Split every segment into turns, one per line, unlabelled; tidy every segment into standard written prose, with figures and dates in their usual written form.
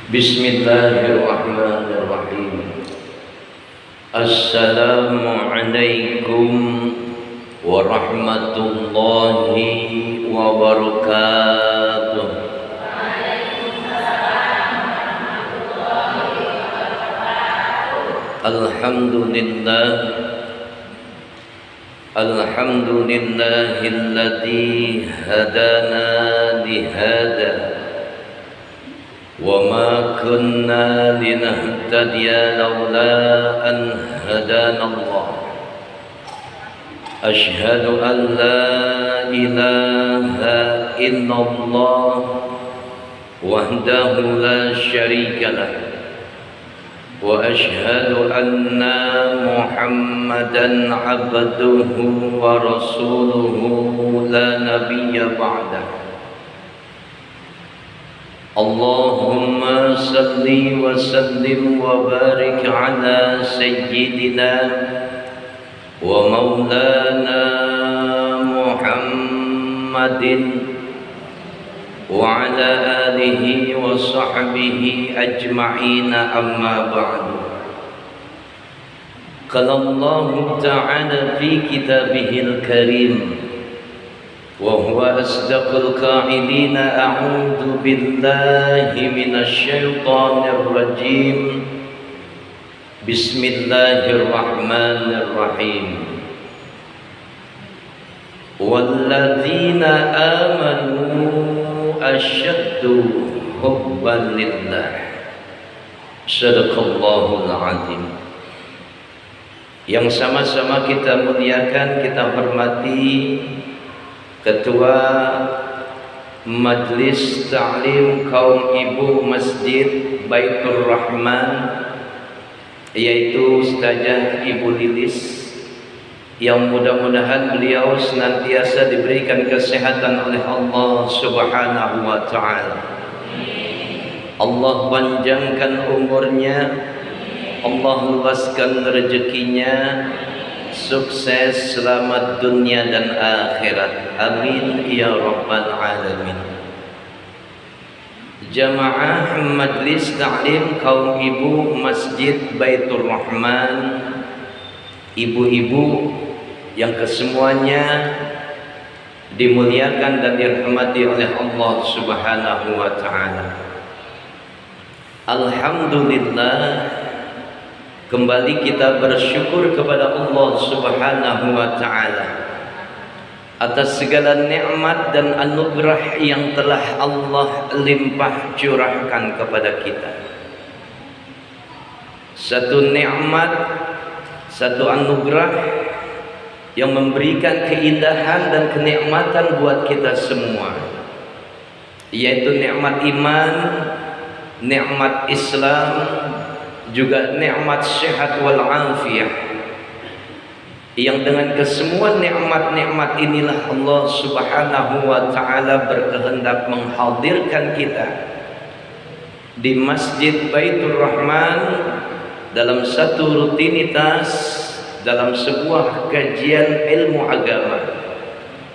Bismillahirrahmanirrahim. Assalamualaikum warahmatullahi wabarakatuh. Alhamdulillah, alhamdulillahilladzi hadana lihada وما كنا لنهتدي لولا أن هدانا الله أشهد أن لا إله إلا الله وحده لا شريك له وأشهد أن محمدا عبده ورسوله لا نبي بعده اللهم صل وسلم وبارك على سيدنا ومولانا محمد وعلى آله وصحبه أجمعين أما بعد. قال الله تعالى في كتابه الكريم وهو أصدق القائلين أعوذ بالله من الشيطان الرجيم بسم الله الرحمن الرحيم والذين آمنوا أشد حبا لله صدق الله العظيم. Yang sama-sama kita muliakan, kita hormati Ketua Majelis Ta'lim Kaum Ibu Masjid Baitur Rahman, yaitu Ustazah Ibu Lilis, yang mudah-mudahan beliau senantiasa diberikan kesehatan oleh Allah Subhanahu wa Ta'ala. Allah panjangkan umurnya, Allah luaskan rezekinya, sukses, selamat dunia dan akhirat. Amin ya rabbal alamin. Jamaah Majlis Ta'lim Kaum Ibu Masjid Baitur Rahman, ibu-ibu yang kesemuanya dimuliakan dan dirahmati oleh Allah Subhanahu wa Ta'ala. Alhamdulillah, kembali kita bersyukur kepada Allah Subhanahu wa Ta'ala atas segala nikmat dan anugerah yang telah Allah limpah curahkan kepada kita. Satu nikmat, satu anugerah yang memberikan keindahan dan kenikmatan buat kita semua, yaitu nikmat iman, nikmat Islam, juga nikmat sehat wal afiyah, yang dengan kesemua nikmat-nikmat inilah Allah Subhanahu wa Ta'ala berkehendak menghadirkan kita di Masjid Baitur Rahman dalam satu rutinitas, dalam sebuah kajian ilmu agama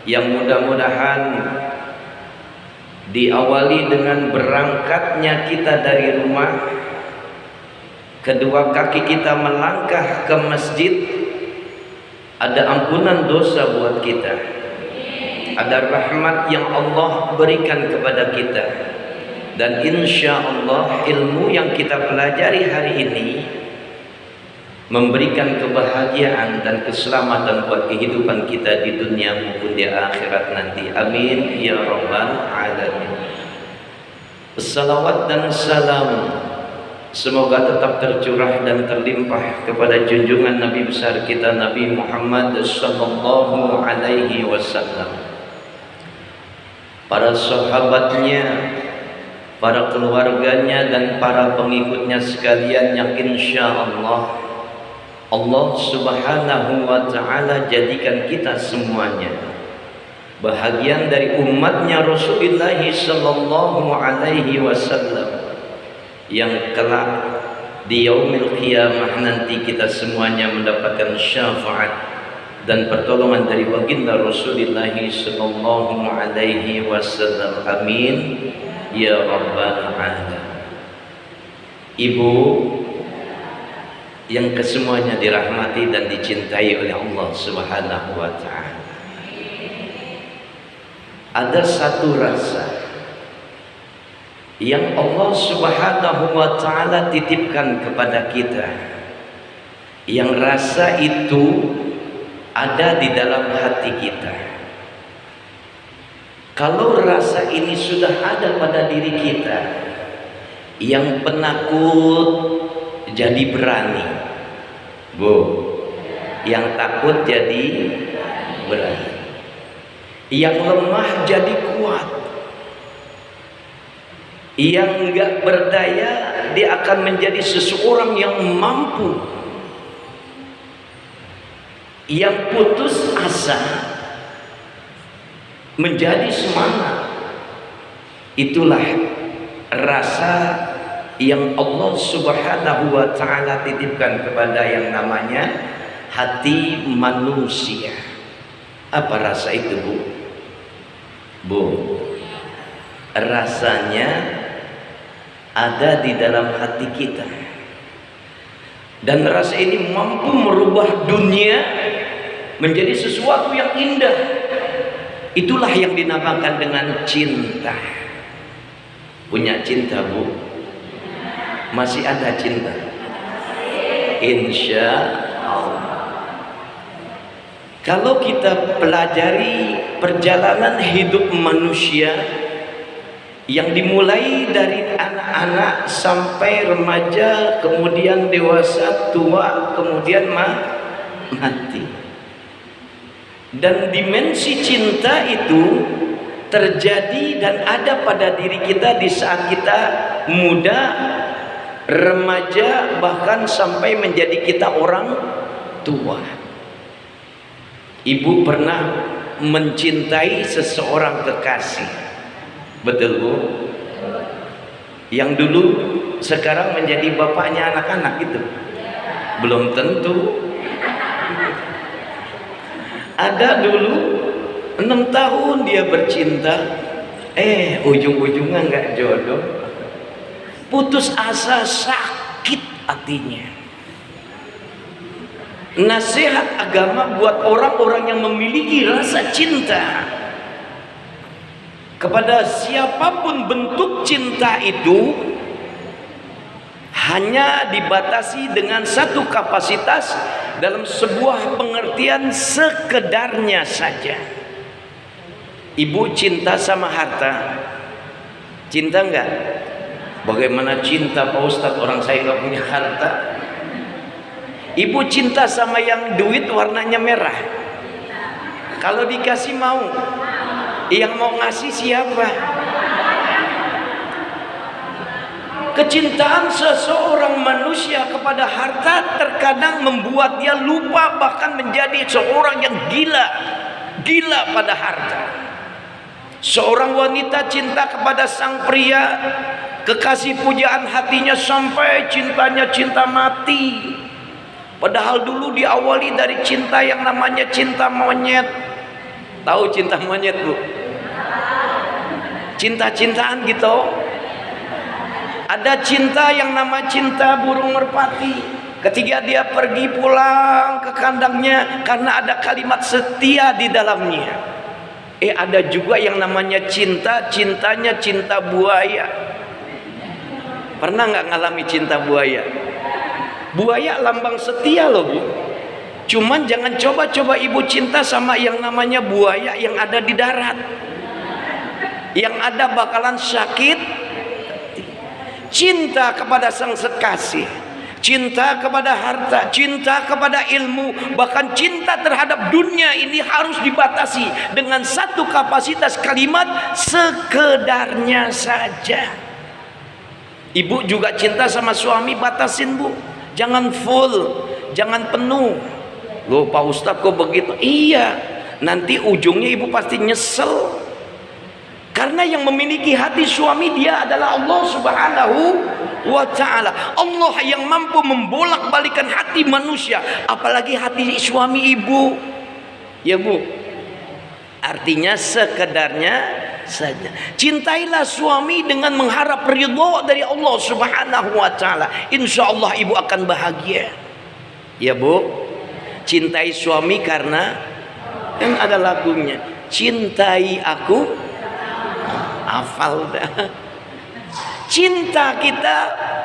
yang mudah-mudahan diawali dengan berangkatnya kita dari rumah, kedua kaki kita melangkah ke masjid, ada ampunan dosa buat kita, ada rahmat yang Allah berikan kepada kita, dan insya Allah ilmu yang kita pelajari hari ini memberikan kebahagiaan dan keselamatan buat kehidupan kita di dunia maupun di akhirat nanti. Amin ya rabbal alamin. Salawat dan salam semoga tetap tercurah dan terlimpah kepada junjungan Nabi besar kita Nabi Muhammad sallallahu alaihi wasallam, para sahabatnya, para keluarganya, dan para pengikutnya sekalian yang insya Allah Allah Subhanahu wa Ta'ala jadikan kita semuanya bahagian dari umatnya Rasulullah sallallahu alaihi wasallam, yang kelak di yaumil qiyamah nanti kita semuanya mendapatkan syafaat dan pertolongan dari baginda Rasulullah sallallahu alaihi wasallam. Amin ya rabbal alamin. Ibu yang kesemuanya dirahmati dan dicintai oleh Allah Subhanahu wa ta'ala, ada satu rasa yang Allah Subhanahu wa ta'ala titipkan kepada kita, yang rasa itu ada di dalam hati kita. Kalau rasa ini sudah ada pada diri kita, yang penakut jadi berani, Bu. Yang takut jadi berani. Yang lemah jadi kuat. Yang enggak berdaya, dia akan menjadi seseorang yang mampu. Yang putus asa menjadi semangat. Itulah rasa yang Allah Subhanahu wa ta'ala titipkan kepada yang namanya hati manusia. Apa rasa itu, Bu? Bu, rasanya ada di dalam hati kita, dan rasa ini mampu merubah dunia menjadi sesuatu yang indah. Itulah yang dinamakan dengan cinta. Punya cinta, Bu? Masih ada cinta? Insya Allah. Kalau kita pelajari perjalanan hidup manusia yang dimulai dari anak-anak sampai remaja, kemudian dewasa, tua, kemudian mati, dan dimensi cinta itu terjadi dan ada pada diri kita di saat kita muda, remaja, bahkan sampai menjadi kita orang tua. Ibu pernah mencintai seseorang kekasih, betul, Bu? Yang dulu sekarang menjadi bapaknya anak-anak itu? Belum tentu. Ada dulu 6 tahun dia bercinta, ujung-ujungnya nggak jodoh, putus asa, sakit hatinya. Nasihat agama buat orang-orang yang memiliki rasa cinta kepada siapapun bentuk cinta itu hanya dibatasi dengan satu kapasitas, dalam sebuah pengertian sekedarnya saja. Ibu cinta sama harta, cinta enggak? Bagaimana cinta, Pak Ustadz, orang saya nggak punya harta? Ibu cinta sama yang duit warnanya merah, kalau dikasih mau? Yang mau ngasih siapa? Kecintaan seseorang manusia kepada harta terkadang membuat dia lupa, bahkan menjadi seorang yang gila pada harta. Seorang wanita cinta kepada sang pria, kekasih pujaan hatinya, sampai cintanya cinta mati. Padahal dulu diawali dari cinta yang namanya cinta monyet. Tahu cinta monyet, Bu? Cinta-cintaan gitu. Ada cinta yang nama cinta burung merpati. Ketika dia pergi pulang ke kandangnya, karena ada kalimat setia di dalamnya. Ada juga yang namanya cintanya cinta buaya. Pernah nggak ngalami cinta buaya? Buaya lambang setia loh, Bu. Cuman jangan coba-coba ibu cinta sama yang namanya buaya yang ada di darat, yang ada bakalan sakit. Cinta kepada sang kekasih, cinta kepada harta, cinta kepada ilmu, bahkan cinta terhadap dunia ini harus dibatasi dengan satu kapasitas kalimat, sekedarnya saja. Ibu juga cinta sama suami, batasin, Bu. Jangan full, jangan penuh. Loh, Pak Ustadz kok begitu? Iya, nanti ujungnya ibu pasti nyesel. Karena yang memiliki hati suami dia adalah Allah Subhanahu wa ta'ala. Allah yang mampu membolak-balikan hati manusia, apalagi hati suami ibu. Ya, Bu. Artinya sekedarnya saja. Cintailah suami dengan mengharap ridho dari Allah Subhanahu wa taala. Insyaallah ibu akan bahagia. Ya Bu, cintai suami karena kan ada lagunya. Cintai aku, hafal dah. Cinta kita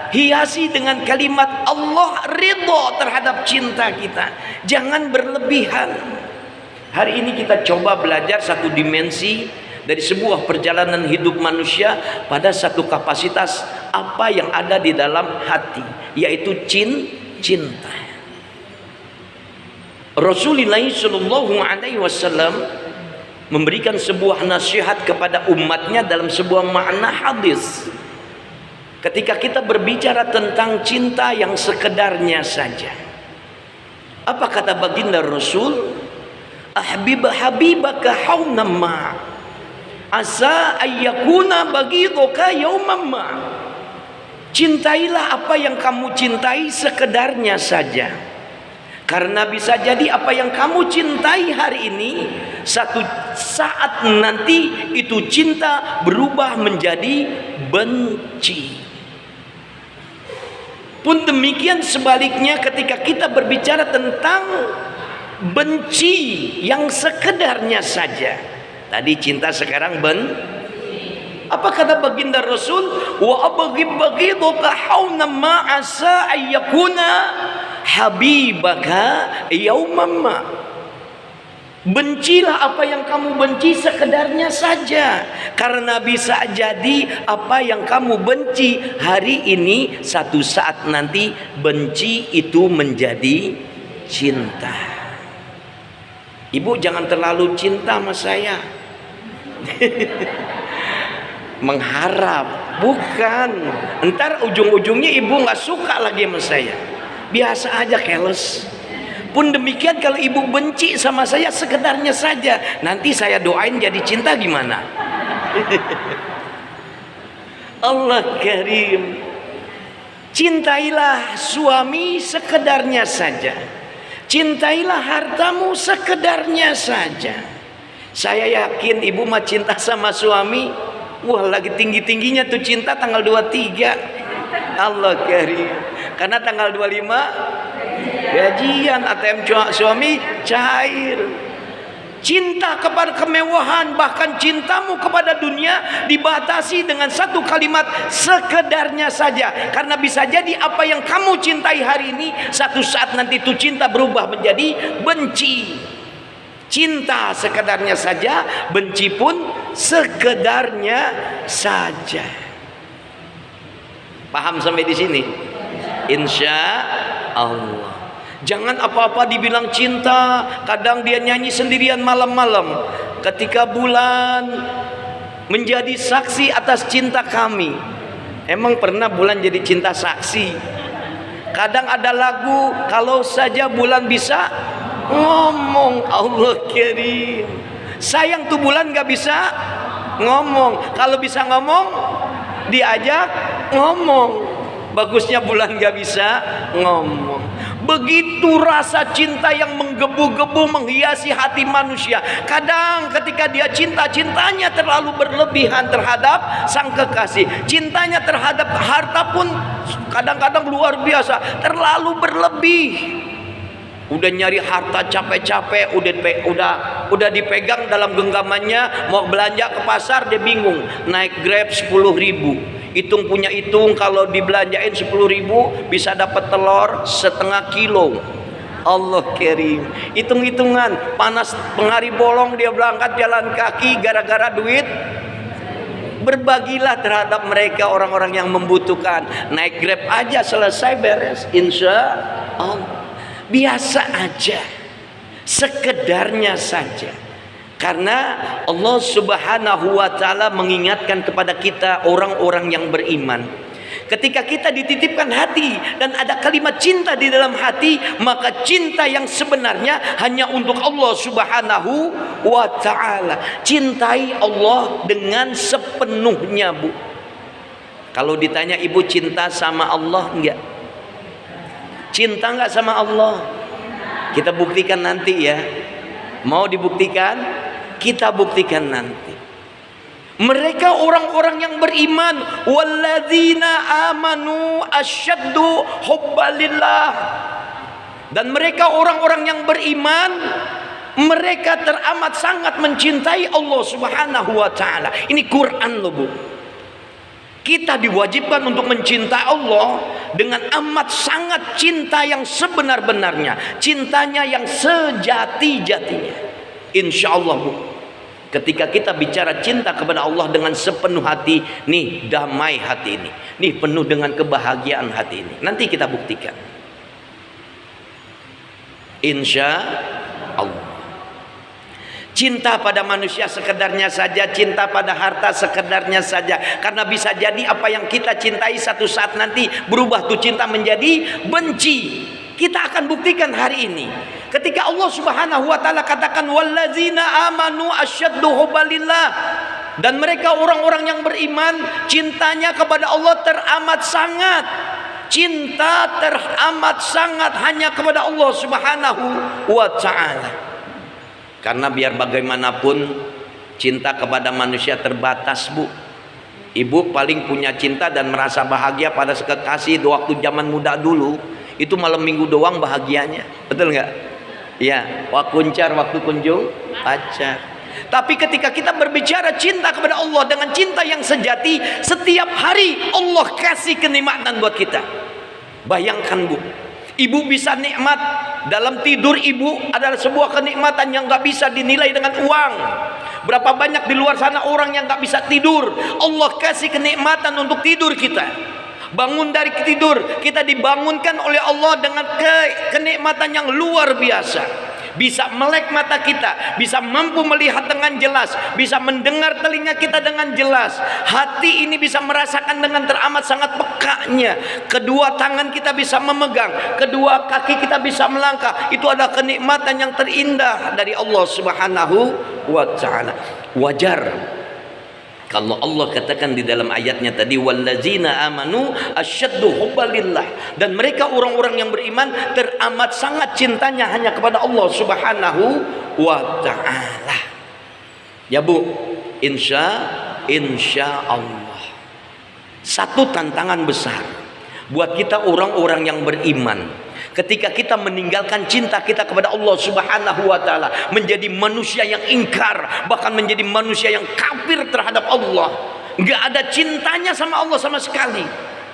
hiasi dengan kalimat Allah ridho terhadap cinta kita. Jangan berlebihan. Hari ini kita coba belajar satu dimensi dari sebuah perjalanan hidup manusia pada satu kapasitas apa yang ada di dalam hati, yaitu cinta. Rasulullah Shallallahu Alaihi Wasallam memberikan sebuah nasihat kepada umatnya dalam sebuah makna hadis. Ketika kita berbicara tentang cinta yang sekedarnya saja, apa kata baginda Rasul? Habibaka haunamma asa ayyakuna bagiduka yaumamma. Cintailah apa yang kamu cintai sekedarnya saja, karena bisa jadi apa yang kamu cintai hari ini satu saat nanti itu cinta berubah menjadi benci. Pun demikian sebaliknya ketika kita berbicara tentang benci yang sekedarnya saja. Tadi cinta, sekarang apa kata baginda Rasul? Wa abghiduka hauna ma asa ayyakuna habibaka yaumamma. Bencilah apa yang kamu benci sekedarnya saja, karena bisa jadi apa yang kamu benci hari ini satu saat nanti benci itu menjadi cinta. Ibu jangan terlalu cinta sama saya. Mengharap, bukan. Ntar ujung-ujungnya ibu nggak suka lagi sama saya. Biasa aja, keles. Pun demikian kalau ibu benci sama saya sekedarnya saja, nanti saya doain jadi cinta gimana? Allah Karim. Cintailah suami sekedarnya saja. Cintailah hartamu sekedarnya saja. Saya yakin ibu mah cinta sama suami, wah lagi tinggi-tingginya tuh cinta tanggal 23. Allah Karim. Karena tanggal 25 gajian, ATM suami cair. Cinta kepada kemewahan, bahkan cintamu kepada dunia dibatasi dengan satu kalimat sekedarnya saja. Karena bisa jadi apa yang kamu cintai hari ini satu saat nanti itu cinta berubah menjadi benci. Cinta sekedarnya saja, benci pun sekedarnya saja. Paham sampai di sini? Insya Allah. Jangan apa-apa dibilang cinta. Kadang dia nyanyi sendirian malam-malam. Ketika bulan menjadi saksi atas cinta kami. Emang pernah bulan jadi cinta saksi? Kadang ada lagu, kalau saja bulan bisa ngomong. Allah Karim. Sayang tuh bulan gak bisa ngomong. Kalau bisa ngomong, diajak ngomong. Bagusnya bulan gak bisa ngomong. Begitu rasa cinta yang menggebu-gebu menghiasi hati manusia. Kadang ketika dia cintanya terlalu berlebihan terhadap sang kekasih. Cintanya terhadap harta pun kadang-kadang luar biasa, terlalu berlebih. Udah nyari harta capek-capek, udah dipegang dalam genggamannya, mau belanja ke pasar dia bingung, naik Grab 10.000. Hitung kalau dibelanjain 10.000 bisa dapat telur setengah kilo. Allah Karim. Hitung-hitungan, panas penghari bolong dia berangkat jalan kaki gara-gara duit. Berbagilah terhadap mereka orang-orang yang membutuhkan. Naik Grab aja selesai beres. Insya Allah. Biasa aja, sekedarnya saja. Karena Allah Subhanahu wa ta'ala mengingatkan kepada kita orang-orang yang beriman, ketika kita dititipkan hati dan ada kalimat cinta di dalam hati, maka cinta yang sebenarnya hanya untuk Allah Subhanahu wa ta'ala. Cintai Allah dengan sepenuhnya, Bu. Kalau ditanya ibu cinta sama Allah enggak? Cinta enggak sama Allah? Kita buktikan nanti ya. Mau dibuktikan? Kita buktikan nanti. Mereka orang-orang yang beriman, walladzina amanu asyaddu hubbalillah. Dan mereka orang-orang yang beriman, mereka teramat sangat mencintai Allah Subhanahu wa taala. Ini Quran loh, Bu. Kita diwajibkan untuk mencintai Allah dengan amat sangat cinta yang sebenar-benarnya, cintanya yang sejati-jatinya. Insya Allah, Bu, ketika kita bicara cinta kepada Allah dengan sepenuh hati, nih damai hati ini, nih penuh dengan kebahagiaan hati ini. Nanti kita buktikan. Insya Allah. Cinta pada manusia sekedarnya saja, cinta pada harta sekedarnya saja. Karena bisa jadi apa yang kita cintai satu saat nanti berubah tuh cinta menjadi benci. Kita akan buktikan hari ini. Ketika Allah Subhanahu wa taala katakan wallazina amanu asyaddu hubbalillah, dan mereka orang-orang yang beriman, cintanya kepada Allah teramat sangat. Cinta teramat sangat hanya kepada Allah Subhanahu wa taala. Karena biar bagaimanapun cinta kepada manusia terbatas, Bu. Ibu paling punya cinta dan merasa bahagia pada kekasih waktu zaman muda dulu. Itu malam minggu doang bahagianya. Betul nggak? Ya, wakuncar waktu kunjung pacar. Tapi ketika kita berbicara cinta kepada Allah dengan cinta yang sejati, setiap hari Allah kasih kenikmatan buat kita. Bayangkan, Bu, ibu bisa nikmat dalam tidur. Ibu adalah sebuah kenikmatan yang gak bisa dinilai dengan uang. Berapa banyak di luar sana orang yang gak bisa tidur. Allah kasih kenikmatan untuk tidur kita. Bangun dari tidur, kita dibangunkan oleh Allah dengan kenikmatan yang luar biasa. Bisa melek mata kita, bisa mampu melihat dengan jelas, bisa mendengar telinga kita dengan jelas. Hati ini bisa merasakan dengan teramat sangat pekanya. Kedua tangan kita bisa memegang, kedua kaki kita bisa melangkah. Itu adalah kenikmatan yang terindah dari Allah Subhanahu wa taala. Wajar kalau Allah katakan di dalam ayatnya tadi wallazina amanu asyaddu hubbalillah, dan mereka orang-orang yang beriman teramat sangat cintanya hanya kepada Allah Subhanahu wa taala. Ya, Bu, insya Allah satu tantangan besar buat kita orang-orang yang beriman. Ketika kita meninggalkan cinta kita kepada Allah Subhanahu wa taala, menjadi manusia yang ingkar, bahkan menjadi manusia yang kafir terhadap Allah, enggak ada cintanya sama Allah sama sekali.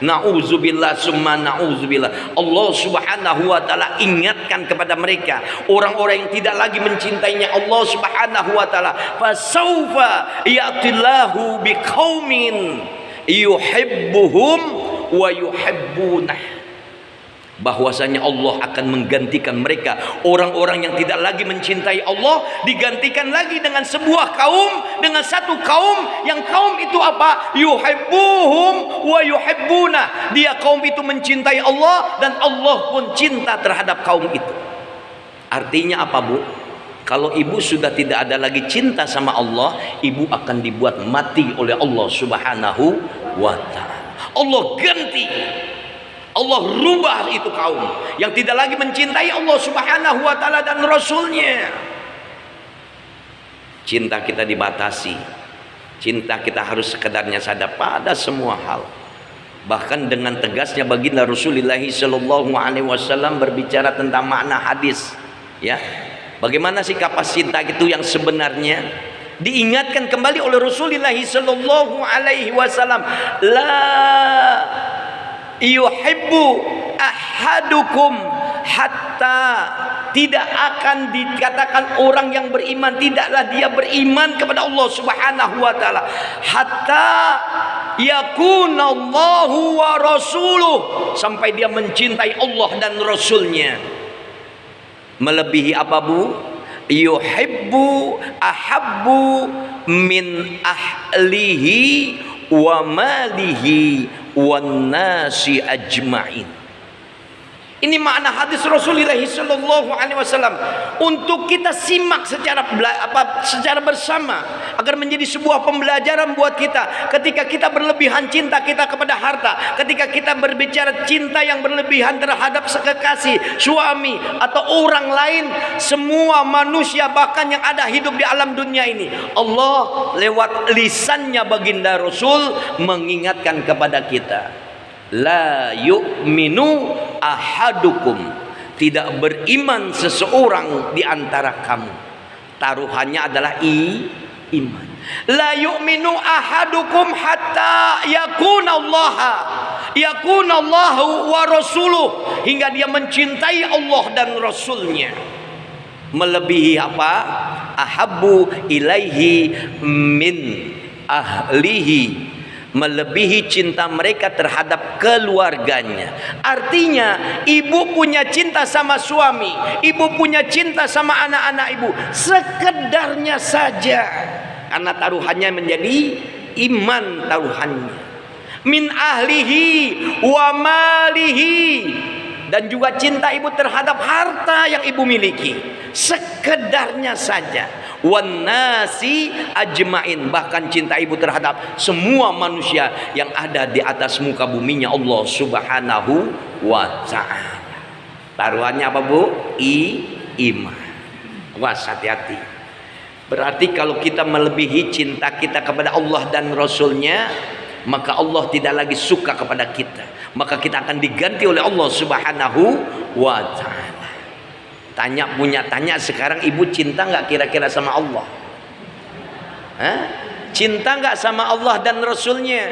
Nauzubillah summa nauzubillah. Allah Subhanahu wa taala ingatkan kepada mereka, orang-orang yang tidak lagi mencintainya Allah Subhanahu wa taala, fasaufa ya'tillahu biqaumin yuhibbuhum wa yuhibbunah. Bahwasanya Allah akan menggantikan mereka, orang-orang yang tidak lagi mencintai Allah, digantikan lagi dengan sebuah kaum, dengan satu kaum yang kaum itu apa? Yuhibbuhum wa yuhibbuna. Dia kaum itu mencintai Allah dan Allah pun cinta terhadap kaum itu. Artinya apa, Bu? Kalau ibu sudah tidak ada lagi cinta sama Allah, ibu akan dibuat mati oleh Allah Subhanahu wa taala. Allah ganti, Allah rubah itu kaum yang tidak lagi mencintai Allah Subhanahu wa taala dan Rasulnya. Cinta kita dibatasi. Cinta kita harus sekedarnya saja pada semua hal. Bahkan dengan tegasnya baginda Rasulullah sallallahu alaihi wasallam berbicara tentang makna hadis, ya. Bagaimana sikap cinta itu yang sebenarnya? Diingatkan kembali oleh Rasulullah sallallahu alaihi wasallam, la yuhibbu ahadukum hatta, tidak akan dikatakan orang yang beriman, tidaklah dia beriman kepada Allah Subhanahu wa taala hatta yakunallahu wa rasuluh, sampai dia mencintai Allah dan Rasulnya. Melebihi apa, Bu? Yuhibbu ahabbu min ahlihi wa malihi wan nasi ajma'in. Ini makna hadis Rasulullah sallallahu alaihi wasallam. Untuk kita simak secara bersama agar menjadi sebuah pembelajaran buat kita. Ketika kita berlebihan cinta kita kepada harta, ketika kita berbicara cinta yang berlebihan terhadap kekasih, suami atau orang lain, semua manusia bahkan yang ada hidup di alam dunia ini, Allah lewat lisannya baginda Rasul mengingatkan kepada kita. La yu'minu ahadukum, tidak beriman seseorang di antara kamu. Taruhannya adalah iman. La yu'minu ahadukum hatta yakunallahu wa rasuluh, hingga dia mencintai Allah dan Rasulnya melebihi apa? Ahabbu ilaihi min ahlihi, melebihi cinta mereka terhadap keluarganya. Artinya ibu punya cinta sama suami, ibu punya cinta sama anak-anak ibu, sekedarnya saja, karena taruhannya menjadi iman taruhannya. Min ahlihi wa malihi, dan juga cinta ibu terhadap harta yang ibu miliki, sekedarnya saja. Wan nasi ajmain, bahkan cinta ibu terhadap semua manusia yang ada di atas muka buminya Allah Subhanahu wa ta'ala. Taruhannya apa, Bu? Iman. Was, hati-hati. Berarti kalau kita melebihi cinta kita kepada Allah dan Rasulnya, maka Allah tidak lagi suka kepada kita, maka kita akan diganti oleh Allah Subhanahu wa ta'ala. Tanya sekarang, ibu cinta nggak kira-kira sama Allah? Hah? Cinta nggak sama Allah dan Rasulnya?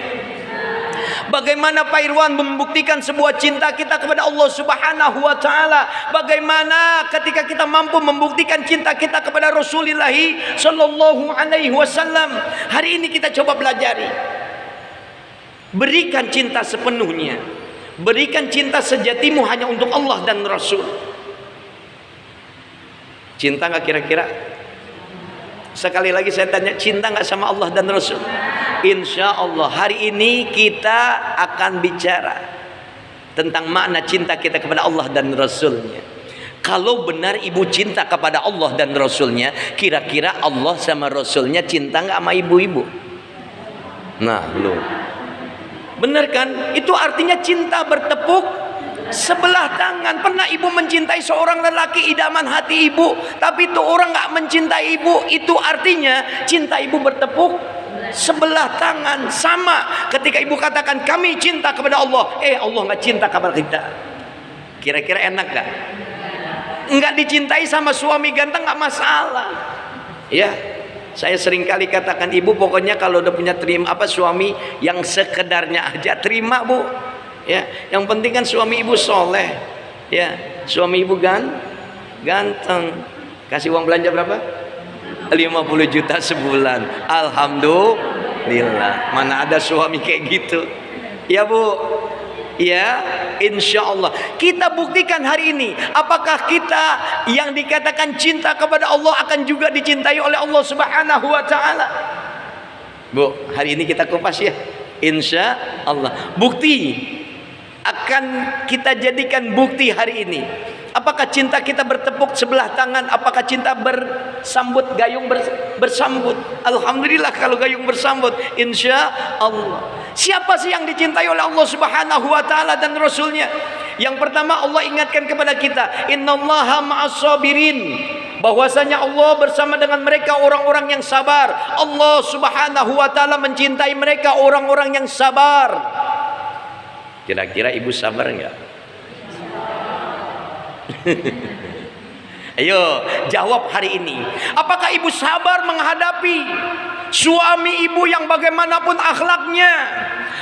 Bagaimana Pak Irwan membuktikan sebuah cinta kita kepada Allah Subhanahu wa ta'ala? Bagaimana ketika kita mampu membuktikan cinta kita kepada Rasulullah sallallahu alaihi wasallam? Hari ini kita coba pelajari. Berikan cinta sepenuhnya, berikan cinta sejatimu hanya untuk Allah dan Rasul. Cinta nggak kira-kira? Sekali lagi saya tanya, cinta nggak sama Allah dan Rasul? Insya Allah hari ini kita akan bicara tentang makna cinta kita kepada Allah dan Rasulnya. Kalau benar ibu cinta kepada Allah dan Rasulnya, kira-kira Allah sama Rasulnya cinta nggak sama ibu-ibu? Nah, loh, benar kan? Itu artinya cinta bertepuk sebelah tangan. Pernah ibu mencintai seorang lelaki idaman hati ibu, tapi itu orang nggak mencintai ibu, itu artinya cinta ibu bertepuk sebelah tangan. Sama ketika ibu katakan kami cinta kepada Allah, Allah nggak cinta kepada kita. Kira-kira enak gak? Nggak dicintai sama suami ganteng nggak masalah, ya. Saya sering kali katakan, ibu pokoknya kalau udah punya suami yang sekedarnya aja terima, Bu. Ya, yang penting kan suami ibu soleh, ya, suami ibu ganteng, kasih uang belanja berapa? 50 juta sebulan. Alhamdulillah, mana ada suami kayak gitu, ya Bu, ya. Insya Allah kita buktikan hari ini, apakah kita yang dikatakan cinta kepada Allah akan juga dicintai oleh Allah Subhanahu wa ta'ala. Bu, hari ini kita kupas ya, insya Allah. Bukti akan kita jadikan bukti hari ini. Apakah cinta kita bertepuk sebelah tangan? Apakah cinta bersambut, gayung bersambut? Alhamdulillah kalau gayung bersambut, insya Allah. Siapa sih yang dicintai oleh Allah Subhanahu wa ta'ala dan Rasulnya? Yang pertama, Allah ingatkan kepada kita, innallaha ma'as sabirin, bahwasanya Allah bersama dengan mereka orang-orang yang sabar. Allah Subhanahu wa ta'ala mencintai mereka orang-orang yang sabar. Kira-kira ibu sabar enggak? Ayo jawab hari ini. Apakah ibu sabar menghadapi suami ibu yang bagaimanapun akhlaknya?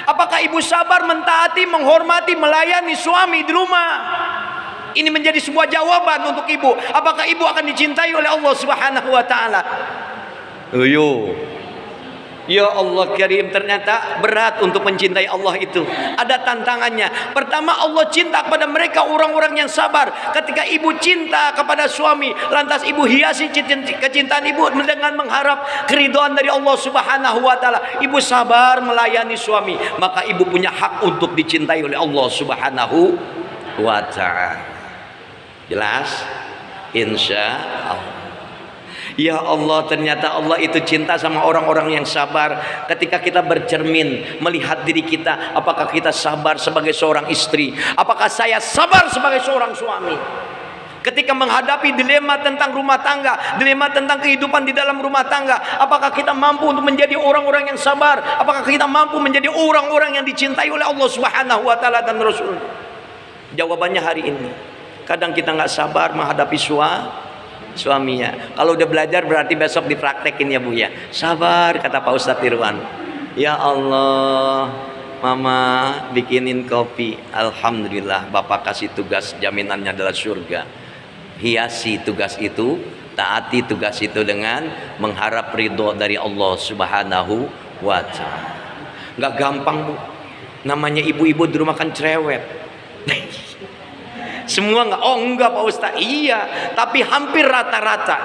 Apakah ibu sabar mentaati, menghormati, melayani suami di rumah? Ini menjadi sebuah jawaban untuk ibu. Apakah ibu akan dicintai oleh Allah Subhanahu wa ta'ala? Ayo. Ya Allah Karim, ternyata berat untuk mencintai Allah itu. Ada tantangannya. Pertama, Allah cinta kepada mereka orang-orang yang sabar. Ketika ibu cinta kepada suami, lantas ibu hiasi kecintaan ibu dengan mengharap keridhaan dari Allah Subhanahu wa ta'ala. Ibu sabar melayani suami, maka ibu punya hak untuk dicintai oleh Allah Subhanahu wa ta'ala. Jelas? Insya Allah. Ya Allah, ternyata Allah itu cinta sama orang-orang yang sabar. Ketika kita bercermin melihat diri kita, apakah kita sabar sebagai seorang istri? Apakah saya sabar sebagai seorang suami? Ketika menghadapi dilema tentang rumah tangga, dilema tentang kehidupan di dalam rumah tangga, apakah kita mampu untuk menjadi orang-orang yang sabar? Apakah kita mampu menjadi orang-orang yang dicintai oleh Allah Subhanahu wa taala dan Rasul? Jawabannya hari ini. Kadang kita nggak sabar menghadapi suaminya. Kalau udah belajar berarti besok dipraktekin ya Bu ya. Sabar, kata Pak Ustadz Irwan. Ya Allah, Mama bikinin kopi. Alhamdulillah, Bapak kasih tugas, jaminannya adalah surga. Hiasi tugas itu, taati tugas itu dengan mengharap ridho dari Allah Subhanahu wa ta'ala. Nggak gampang Bu. Namanya ibu-ibu di rumah kan cerewet. Semua enggak? Oh enggak Pak Ustaz. Iya, tapi hampir rata-rata.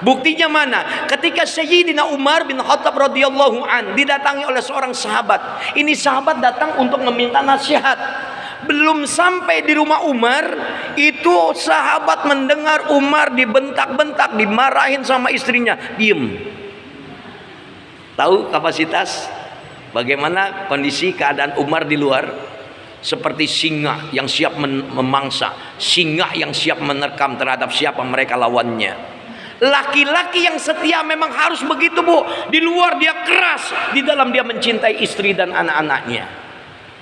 Buktinya mana? Ketika Sayyidina Umar bin Khattab radhiyallahu an didatangi oleh seorang sahabat. Ini sahabat datang untuk meminta nasihat. Belum sampai di rumah Umar, itu sahabat mendengar Umar dibentak-bentak, dimarahin sama istrinya. Diem. Tahu kapasitas bagaimana kondisi keadaan Umar di luar? Seperti singa yang siap memangsa, singa yang siap menerkam terhadap siapa mereka lawannya. Laki-laki yang setia memang harus begitu Bu. Di luar dia keras, di dalam dia mencintai istri dan anak-anaknya.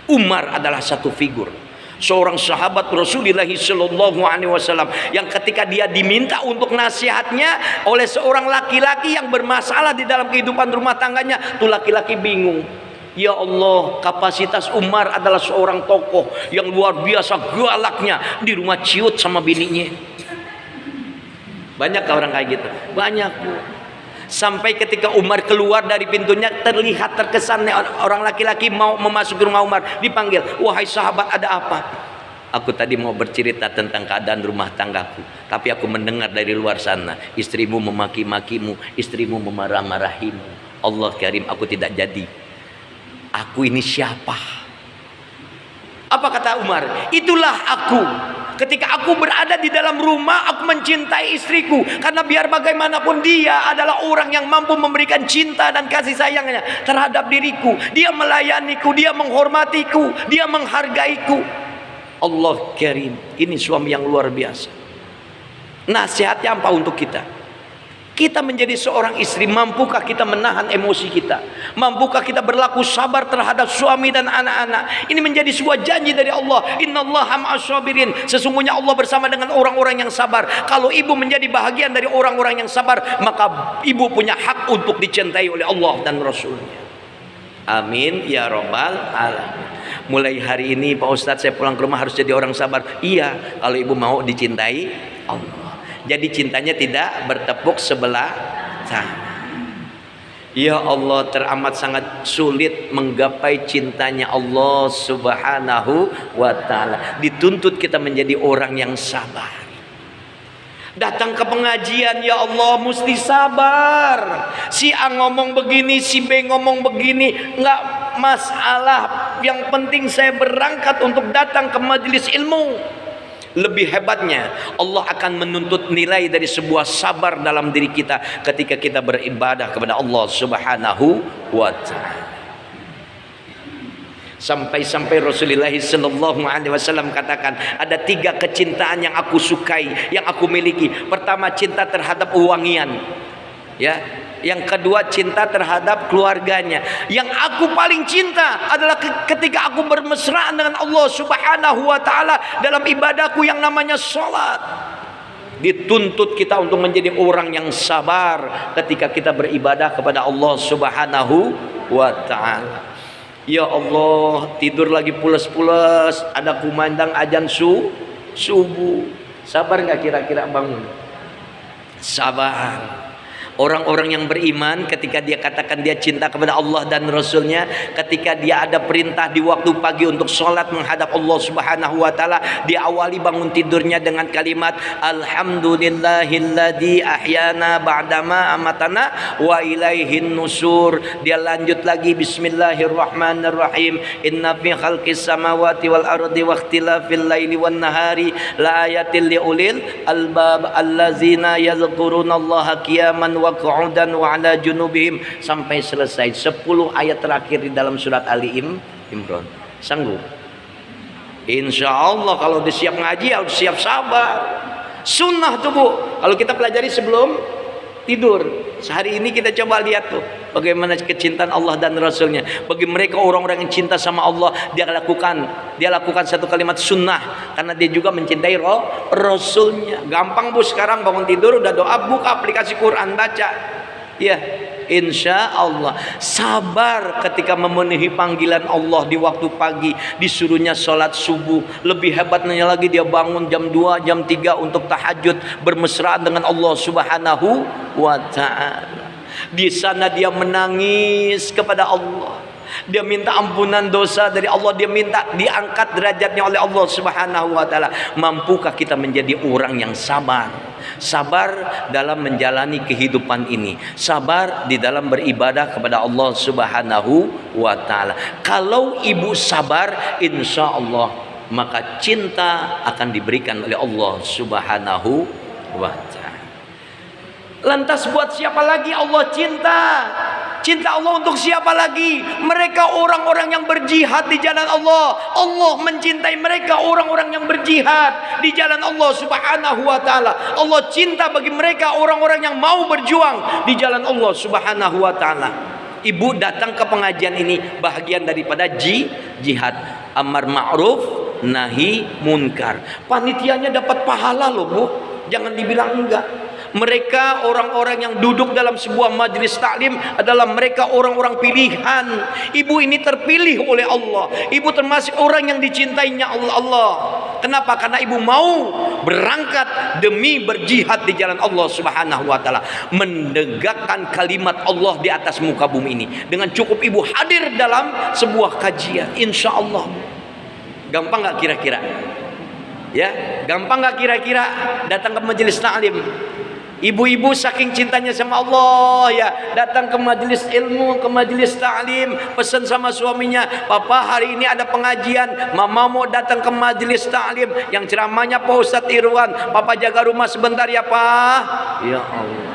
Umar adalah satu figur, seorang sahabat Rasulullah Shallallahu Alaihi Wasallam yang ketika dia diminta untuk nasihatnya oleh seorang laki-laki yang bermasalah di dalam kehidupan rumah tangganya, tuh laki-laki bingung. Ya Allah, kapasitas Umar adalah seorang tokoh yang luar biasa galaknya, di rumah ciut sama bininya. Banyak orang kayak gitu? Banyak Bu. Sampai ketika Umar keluar dari pintunya, terlihat terkesan orang laki-laki mau memasuki rumah Umar, dipanggil, wahai sahabat, ada apa? Aku tadi mau bercerita tentang keadaan rumah tanggaku, tapi aku mendengar dari luar sana istrimu memaki-makimu, istrimu memarah-marahimu. Allah Karim, aku tidak jadi. Aku ini siapa? Apa kata Umar? Itulah aku. Ketika aku berada di dalam rumah, aku mencintai istriku, karena biar bagaimanapun dia adalah orang yang mampu memberikan cinta dan kasih sayangnya terhadap diriku. Dia melayaniku, dia menghormatiku, dia menghargaiku. Allah Karim, ini suami yang luar biasa. Nasihatnya apa untuk kita? Kita menjadi seorang istri, mampukah kita menahan emosi kita? Mampukah kita berlaku sabar terhadap suami dan anak-anak? Ini menjadi sebuah janji dari Allah. Innallaha ma'as-sabirin. Sesungguhnya Allah bersama dengan orang-orang yang sabar. Kalau ibu menjadi bahagian dari orang-orang yang sabar, maka ibu punya hak untuk dicintai oleh Allah dan Rasulnya. Amin ya Rabbal alamin. Mulai hari ini Pak Ustadz, saya pulang ke rumah harus jadi orang sabar. Iya, kalau ibu mau dicintai Allah. Jadi cintanya tidak bertepuk sebelah tangan. Ya Allah, teramat sangat sulit menggapai cintanya Allah Subhanahu wa ta'ala. Dituntut kita menjadi orang yang sabar. Datang ke pengajian, ya Allah, mesti sabar. Si A ngomong begini, si B ngomong begini, enggak masalah. Yang penting saya berangkat untuk datang ke majelis ilmu. Lebih hebatnya, Allah akan menuntut nilai dari sebuah sabar dalam diri kita ketika kita beribadah kepada Allah Subhanahu wa ta'ala. Sampai-sampai Rasulullah Sallallahu Alaihi Wasallam katakan, ada 3 kecintaan yang aku sukai, yang aku miliki. Pertama, cinta terhadap wangian, ya. Yang kedua, cinta terhadap keluarganya. Yang aku paling cinta adalah ketika aku bermesraan dengan Allah Subhanahu wa ta'ala dalam ibadahku yang namanya sholat. Dituntut kita untuk menjadi orang yang sabar ketika kita beribadah kepada Allah Subhanahu wa ta'ala. Ya Allah, tidur lagi pulas-pulas, ada kumandang azan subuh. Sabar nggak kira-kira bangun? Sabar. Orang-orang yang beriman ketika dia katakan dia cinta kepada Allah dan Rasulnya, ketika dia ada perintah di waktu pagi untuk sholat menghadap Allah Subhanahu wa ta'ala, dia awali bangun tidurnya dengan kalimat Alhamdulillahilladzi ahyana ba'dama amatana wa ilaihin nusur. Dia lanjut lagi Bismillahirrahmanirrahim. Inna fi khalqis samawati wal ardi wa ikhtilafil laili wan nahari la ayatil liulil albab allazina yazkurunallaha qiyaman wa qu'udan wa ala junubihim, sampai selesai 10 ayat terakhir di dalam surat Ali Imran. Sanggup? Insya Allah kalau udah siap ngaji harus siap sabar. Sunnah tuh Bu, kalau kita pelajari sebelum tidur. Sehari ini kita coba lihat tuh bagaimana kecintaan Allah dan Rasulnya. Bagi mereka orang-orang yang cinta sama Allah, dia lakukan satu kalimat sunnah karena dia juga mencintai Rasulnya. Gampang Bu, sekarang bangun tidur udah doa, buka aplikasi Quran, baca. Ya, insya Allah. Sabar ketika memenuhi panggilan Allah di waktu pagi, disuruhnya sholat subuh. Lebih hebatnya lagi dia bangun jam 2, jam 3 untuk tahajud, bermesraan dengan Allah Subhanahu wa ta'ala. Di sana dia menangis kepada Allah, dia minta ampunan dosa dari Allah, dia minta diangkat derajatnya oleh Allah Subhanahu wa ta'ala. Mampukah kita menjadi orang yang sabar? Sabar dalam menjalani kehidupan ini, sabar di dalam beribadah kepada Allah Subhanahu wa ta'ala. Kalau ibu sabar, insya Allah maka cinta akan diberikan oleh Allah Subhanahu wa ta'ala. Lantas buat siapa lagi Allah cinta? Cinta Allah untuk siapa lagi? Mereka orang-orang yang berjihad di jalan Allah. Allah mencintai mereka, orang-orang yang berjihad di jalan Allah Subhanahu wa ta'ala. Allah cinta bagi mereka, orang-orang yang mau berjuang di jalan Allah Subhanahu wa ta'ala. Ibu datang ke pengajian ini bahagian daripada jihad, amar ma'ruf nahi munkar. Panitianya dapat pahala loh Bu, jangan dibilang enggak. Mereka orang-orang yang duduk dalam sebuah majelis taklim adalah mereka orang-orang pilihan. Ibu ini terpilih oleh Allah. Ibu termasuk orang yang dicintainya Allah. Kenapa? Karena ibu mau berangkat demi berjihad di jalan Allah Subhanahu wa ta'ala, menegakkan kalimat Allah di atas muka bumi ini. Dengan cukup ibu hadir dalam sebuah kajian, insya Allah. Gampang gak kira-kira? Ya, gampang gak kira-kira datang ke majelis taklim? Ibu-ibu saking cintanya sama Allah ya, datang ke majelis ilmu, ke majelis ta'lim, pesan sama suaminya, Papa hari ini ada pengajian, Mama mau datang ke majelis ta'lim yang ceramahnya Pak Ustadz Irwan, Papa jaga rumah sebentar ya Pak. Ya Allah,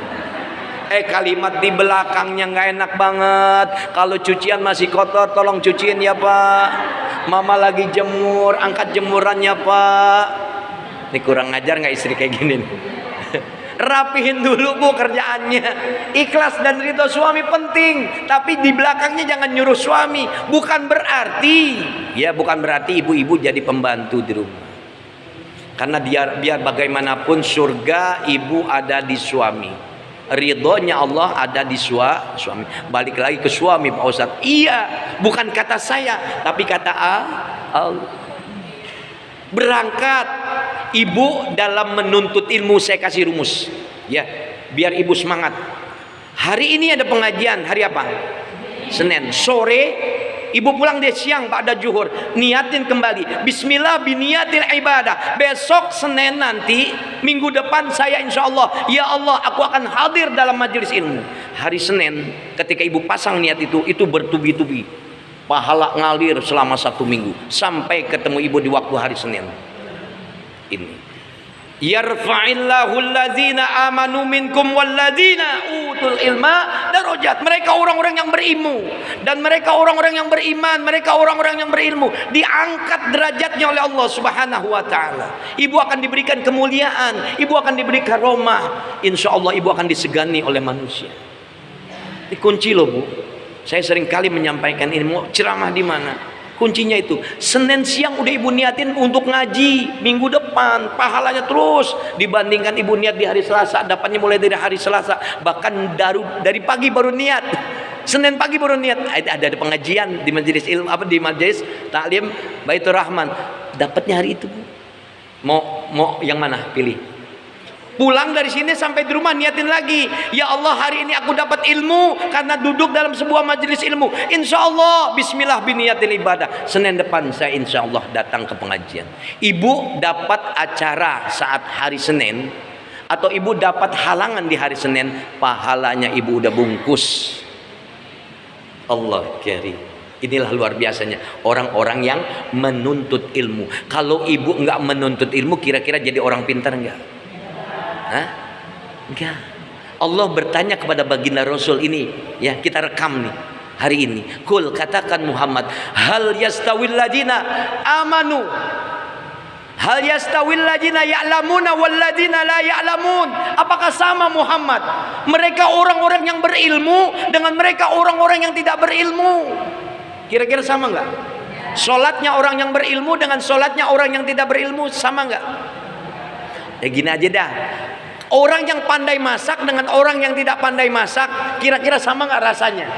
kalimat di belakangnya nggak enak banget. Kalau cucian masih kotor, tolong cuciin ya Pak. Mama lagi jemur, angkat jemurannya Pak. Ini kurang ngajar nggak istri kayak gini nih? Rapihin dulu Bu kerjaannya. Ikhlas dan ridho suami penting, tapi di belakangnya jangan nyuruh suami. Bukan berarti ibu-ibu jadi pembantu di rumah. Karena biar bagaimanapun surga ibu ada di suami, ridhonya Allah ada di suami. Balik lagi ke suami Pak Ustadz. Iya, bukan kata saya, tapi kata Allah. Berangkat ibu dalam menuntut ilmu, saya kasih rumus ya, biar ibu semangat. Hari ini ada pengajian, hari apa? Senin sore. Ibu pulang deh siang pada zuhur, niatin kembali bismillah biniatil ibadah. Besok Senin nanti, minggu depan saya insya Allah, ya Allah aku akan hadir dalam majelis ilmu. Hari Senin ketika ibu pasang niat itu bertubi-tubi pahala ngalir selama 1 minggu sampai ketemu ibu di waktu hari Senin ini. Yarfa'illahu allazina amanu minkum wallazina utul ilma darajat. Mereka orang-orang yang berilmu dan mereka orang-orang yang beriman, mereka orang-orang yang berilmu diangkat derajatnya oleh Allah Subhanahu wa ta'ala. Ibu akan diberikan kemuliaan, ibu akan diberikan rahmah, insya Allah ibu akan disegani oleh manusia. Ini kunci loh Bu. Saya sering kali menyampaikan ini, mau ceramah di mana? Kuncinya itu, Senin siang udah ibu niatin untuk ngaji, minggu depan pahalanya terus dibandingkan ibu niat di hari Selasa, dapatnya mulai dari hari Selasa, bahkan dari pagi baru niat. Senin pagi baru niat, ada pengajian di majelis ilmu di majelis taklim Baitur Rahman, dapatnya hari itu Bu. Mau yang mana? Pilih. Pulang dari sini sampai di rumah niatin lagi, ya Allah hari ini aku dapat ilmu karena duduk dalam sebuah majelis ilmu. Insya Allah bismillah biniyatil ibadah, Senin depan saya insya Allah datang ke pengajian. Ibu dapat acara saat hari Senin atau ibu dapat halangan di hari Senin, pahalanya ibu udah bungkus. Allah karim. Inilah luar biasanya orang-orang yang menuntut ilmu. Kalau ibu nggak menuntut ilmu, kira-kira jadi orang pintar nggak? Hah? Enggak. Allah bertanya kepada baginda Rasul ini, ya kita rekam nih hari ini. Kul, katakan Muhammad, hal yastawil ladina amanu, hal yastawil ladina ya'lamuna wal ladina la ya'lamun. Apakah sama Muhammad mereka orang-orang yang berilmu dengan mereka orang-orang yang tidak berilmu? Kira-kira sama enggak? Salatnya orang yang berilmu dengan salatnya orang yang tidak berilmu sama enggak? Ya gini aja dah. Orang yang pandai masak dengan orang yang tidak pandai masak, kira-kira sama nggak rasanya?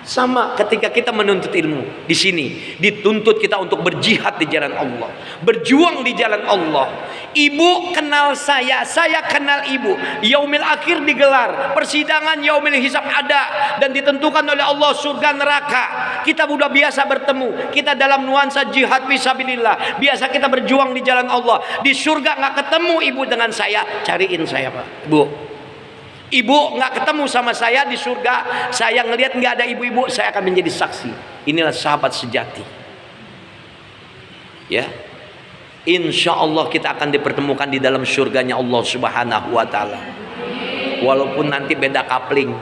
Sama ketika kita menuntut ilmu. Di sini dituntut kita untuk berjihad di jalan Allah, berjuang di jalan Allah. Ibu kenal saya kenal ibu. Yaumil akhir digelar, persidangan yaumil hisab ada dan ditentukan oleh Allah surga neraka. Kita sudah biasa bertemu, kita dalam nuansa jihad fisabilillah. Biasa kita berjuang di jalan Allah. Di surga nggak ketemu ibu dengan saya, cariin saya Pak, Bu. Ibu nggak ketemu sama saya di surga, saya ngelihat nggak ada ibu-ibu, saya akan menjadi saksi. Inilah sahabat sejati. Ya, insya Allah kita akan dipertemukan di dalam surganya Allah Subhanahu Wa Taala. Walaupun nanti beda kapling,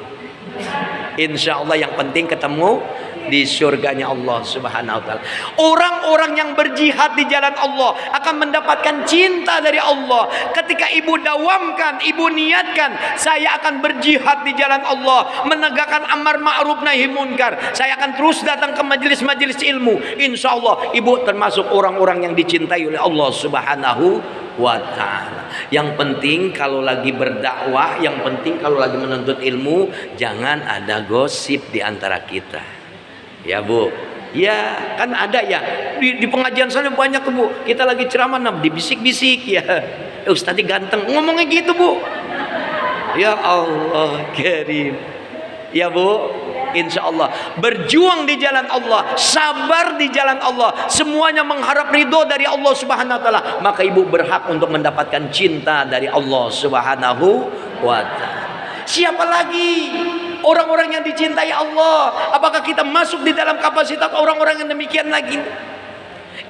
insya Allah yang penting ketemu di surganya Allah Subhanahu Wa Taala. Orang-orang yang berjihad di jalan Allah akan mendapatkan cinta dari Allah. Ketika ibu dawamkan, ibu niatkan, saya akan berjihad di jalan Allah, menegakkan amar ma'ruf nahi munkar, saya akan terus datang ke majelis-majelis ilmu. Insya Allah ibu termasuk orang-orang yang dicintai oleh Allah Subhanahu Wa Ta'ala. Yang penting kalau lagi berdakwah, yang penting kalau lagi menuntut ilmu, jangan ada gosip di antara kita. Ya Bu, ya kan ada ya di pengajian sana banyak tuh Bu. Kita lagi ceramah, dibisik-bisik ya. Ustadz ganteng, ngomongnya gitu Bu. Ya Allah karim. Ya Bu, insya Allah berjuang di jalan Allah, sabar di jalan Allah, semuanya mengharap ridho dari Allah Subhanahu Wa Taala. Maka ibu berhak untuk mendapatkan cinta dari Allah Subhanahu Wa Taala. Siapa lagi orang-orang yang dicintai Allah? Apakah kita masuk di dalam kapasitas orang-orang yang demikian lagi?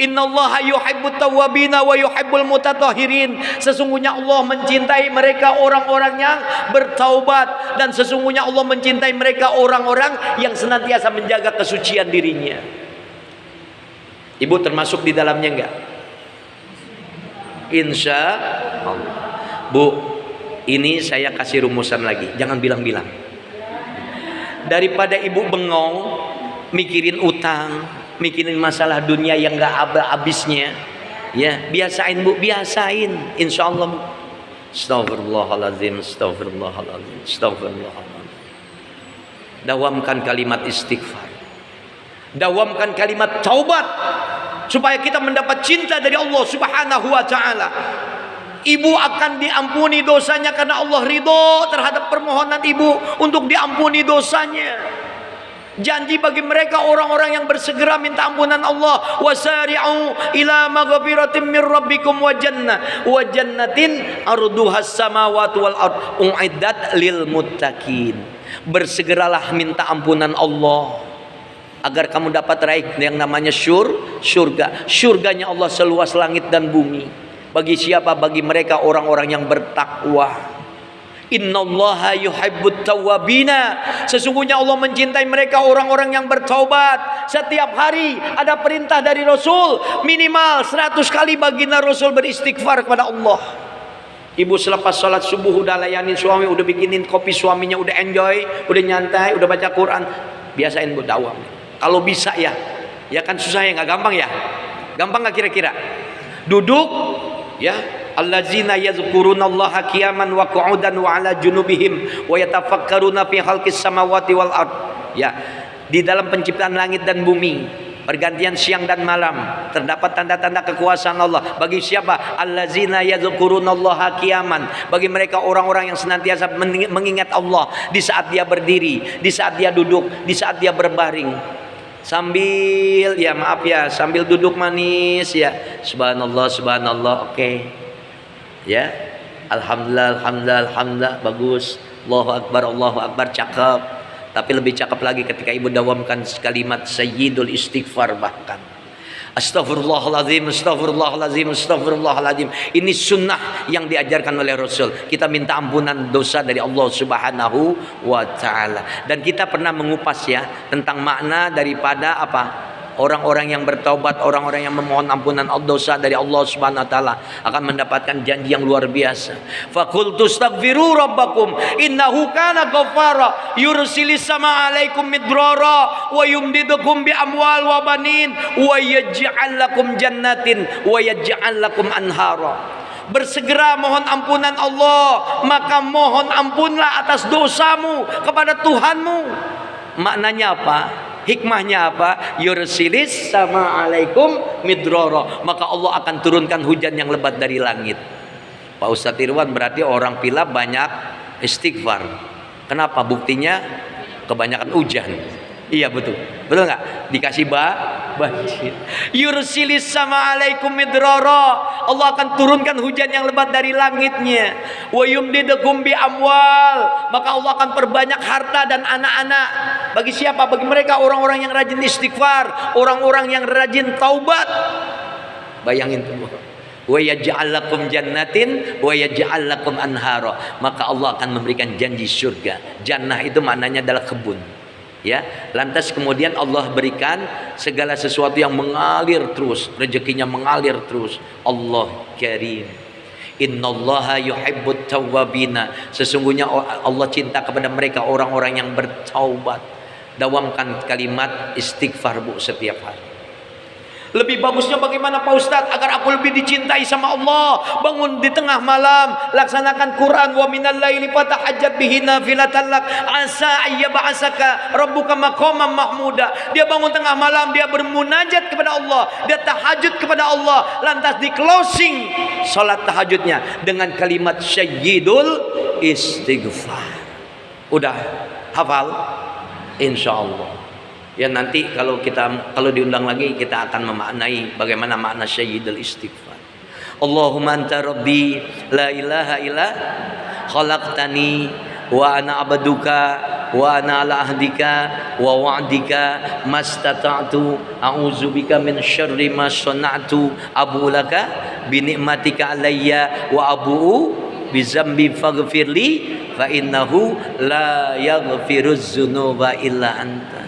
Innallaha yuhibbut tawwabina wa yuhibbul mutatahhirin. Sesungguhnya Allah mencintai mereka orang-orang yang bertaubat, dan sesungguhnya Allah mencintai mereka orang-orang yang senantiasa menjaga kesucian dirinya. Ibu termasuk di dalamnya enggak? Insya Allah. Bu, ini saya kasih rumusan lagi, jangan bilang-bilang. Daripada ibu bengong mikirin utang, mikirin masalah dunia yang gak habisnya, ya biasain Bu, biasain. Insya Allah Bu. Astagfirullahaladzim, astagfirullahaladzim, astagfirullahaladzim. Dawamkan kalimat istighfar, dawamkan kalimat taubat, supaya kita mendapat cinta dari Allah Subhanahu Wa Ta'ala. Ibu akan diampuni dosanya karena Allah ridho terhadap permohonan ibu untuk diampuni dosanya. Janji bagi mereka orang-orang yang bersegera minta ampunan Allah, wasari'u ila maghfiratin mir rabbikum wa jannatin arduhas samawati wal ard u'iddat lil muttaqin. Bersegeralah minta ampunan Allah agar kamu dapat raih yang namanya surga. Surganya Allah seluas langit dan bumi. Bagi siapa? Bagi mereka orang-orang yang bertakwa. Innallaha yuhibbut tawwabina. Sesungguhnya Allah mencintai mereka orang-orang yang bertaubat. Setiap hari ada perintah dari Rasul, minimal 100 kali baginda Rasul beristighfar kepada Allah. Ibu selepas sholat subuh udah layanin suami, udah bikinin kopi suaminya, udah enjoy, udah nyantai, udah baca Quran. Biasain Bu dawam. Kalau bisa ya kan susah ya, nggak gampang ya. Gampang nggak kira-kira? Duduk ya, allazina yazkurunallaha qiyaman wa qu'udan wa ala junubihim wa yatafakkaruna fi khalqis samawati wal ard. Ya, di dalam penciptaan langit dan bumi. pergantian siang dan malam. Terdapat tanda-tanda kekuasaan Allah. Bagi siapa? Allazina yadhkurunallaha qiyaman. Bagi mereka orang-orang yang senantiasa mengingat Allah di saat dia berdiri, di saat dia duduk, di saat dia berbaring. Sambil ya maaf ya, sambil duduk manis ya. Subhanallah, subhanallah. Oke. Ya. Alhamdulillah, alhamdulillah, alhamdulillah. Bagus. Allahu Akbar, cakep. Tapi lebih cakep lagi ketika ibu dawamkan kalimat sayyidul istighfar bahkan. Astagfirullahaladzim, astagfirullahaladzim, astagfirullahaladzim. Ini sunnah yang diajarkan oleh Rasul. Kita minta ampunan dosa dari Allah Subhanahu wa ta'ala. Dan kita pernah mengupas ya tentang makna daripada apa? Orang-orang yang bertaubat, orang-orang yang memohon ampunan dosa dari Allah Subhanahu wa taala akan mendapatkan janji yang luar biasa. Faqultu astaghfiru rabbakum innahu kana ghaffara yursilis sama alaikum midrara wa yumdidukum bi amwal wa banin wa yaj'al lakum jannatin wa yaj'al lakum anhara. Bersegera mohon ampunan Allah, maka mohon ampunlah atas dosamu kepada Tuhanmu. Maknanya apa? Hikmahnya apa? Yursilis sama alaikum midrara. Maka Allah akan turunkan hujan yang lebat dari langit. Pak Ustadz Irwan, berarti orang pilaf banyak istighfar. Kenapa? Buktinya kebanyakan hujan. Iya betul. Betul nggak? Dikasih banjir. Yursilis sama alaikum midrara. Allah akan turunkan hujan yang lebat dari langitnya. Wa yumdidukum bi amwal. Maka Allah akan perbanyak harta dan anak-anak. Bagi siapa? Bagi mereka orang-orang yang rajin istighfar, orang-orang yang rajin taubat. Bayangin tuh. Wa yaj'al lakum jannatin wa yaj'al lakum anhara. Maka Allah akan memberikan janji surga. Jannah itu maknanya adalah kebun. Ya, lantas kemudian Allah berikan segala sesuatu yang mengalir terus, rezekinya mengalir terus. Allah Karim. Innallaha yuhibbut tawwabina. Sesungguhnya Allah cinta kepada mereka orang-orang yang bertaubat. Dawamkan kalimat istighfar Bu setiap hari. Lebih bagusnya bagaimana Pak Ustadz agar aku lebih dicintai sama Allah? Bangun di tengah malam, laksanakan Quran. Wa minal laili fatahajjat bihi nafilatan lak asa ayyab'asaka rabbuka maqaman mahmuda. Dia bangun tengah malam, dia bermunajat kepada Allah, dia tahajud kepada Allah. Lantas di closing salat tahajudnya dengan kalimat sayyidul istighfar. Udah hafal? Insyaallah. Ya nanti kalau diundang lagi kita akan memaknai bagaimana makna sayyidul istighfar. Allahumma anta rabbi la ilaha illa khalaqtani wa ana abduka wa ana ala ahdika wa wa'dika mastata'tu a'udzubika min syarri ma sana'tu abu laka bi ni'matika alayya wa abu'u bi dzambi faghfirli fa innahu la yaghfiruz dzunuba illa anta.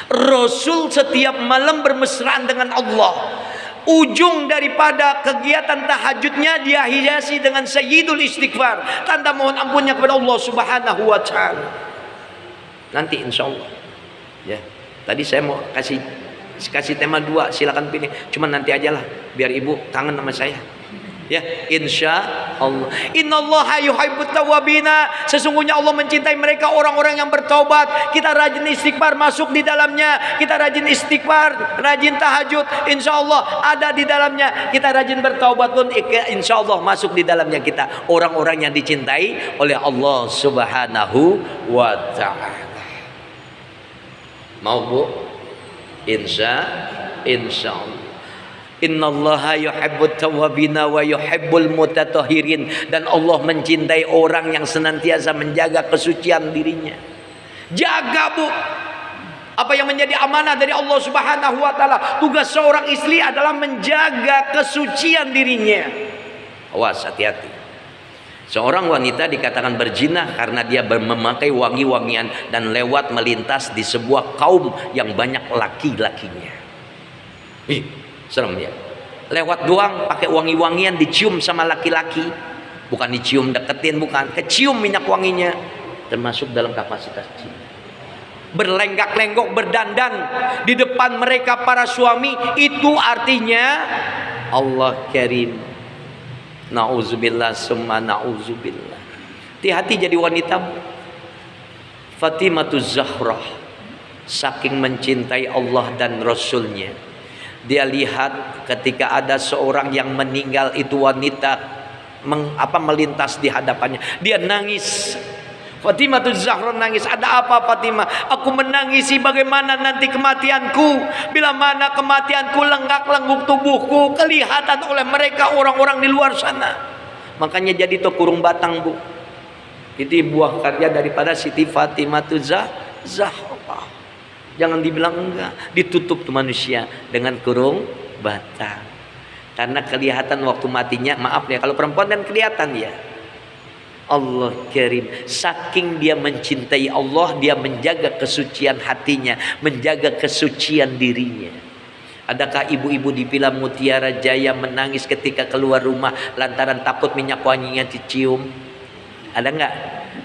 Rasul setiap malam bermesraan dengan Allah. Ujung daripada kegiatan tahajudnya dia hiasi dengan sayyidul istighfar, tanda mohon ampunnya kepada Allah Subhanahu wa taala. Nanti insyaallah. Ya. Tadi saya mau kasih tema 2, silakan pilih. Cuma nanti ajalah biar ibu kangen sama saya. Ya, insya Allah. Innallaha yuhibbut tawwabina. Sesungguhnya Allah mencintai mereka orang-orang yang bertaubat. Kita rajin istighfar masuk di dalamnya. Kita rajin istighfar, rajin tahajud, insya Allah ada di dalamnya. Kita rajin bertaubat pun insya Allah masuk di dalamnya kita. Orang-orang yang dicintai oleh Allah Subhanahu wa ta'ala. Mau Bu? Insya Allah. Innallaha yuhibbut tawwabina wa yuhibbul mutatahhirin. Dan Allah mencintai orang yang senantiasa menjaga kesucian dirinya. Jaga Bu. Apa yang menjadi amanah dari Allah Subhanahu wa taala. Tugas seorang istri adalah menjaga kesucian dirinya. Awas, hati-hati. Seorang wanita dikatakan berzina karena dia memakai wangi-wangian dan lewat melintas di sebuah kaum yang banyak laki-lakinya. Serem ya. Lewat doang pakai wangi-wangian, dicium sama laki-laki. Bukan dicium deketin, bukan. Kecium minyak wanginya. Termasuk dalam kapasitas cinta. Berlenggak-lenggok, berdandan di depan mereka para suami. Itu artinya Allah Karim. Na'udzubillah summa na'udzubillah. Hati-hati jadi wanita. Fatimah Zahra saking mencintai Allah dan Rasulnya, Dia lihat ketika ada seorang yang meninggal, itu wanita melintas di hadapannya. Dia nangis. Fatimah Zahra nangis. Ada apa Fatimah? Aku menangisi bagaimana nanti kematianku. Bila mana kematianku, lenggak-lengguk tubuhku kelihatan oleh mereka orang-orang di luar sana. Makanya jadi itu kurung batang, Bu. Itu buah karya daripada Siti Fatimah Zahra. Jangan dibilang enggak. Ditutup tuh manusia dengan kurung batang. Karena kelihatan waktu matinya. Maaf ya, kalau perempuan kan kelihatan ya. Allah Karim. Saking dia mencintai Allah, dia menjaga kesucian hatinya, menjaga kesucian dirinya. Adakah ibu-ibu di Villa Mutiara Jaya menangis ketika keluar rumah lantaran takut minyak wanginya dicium? Ada enggak?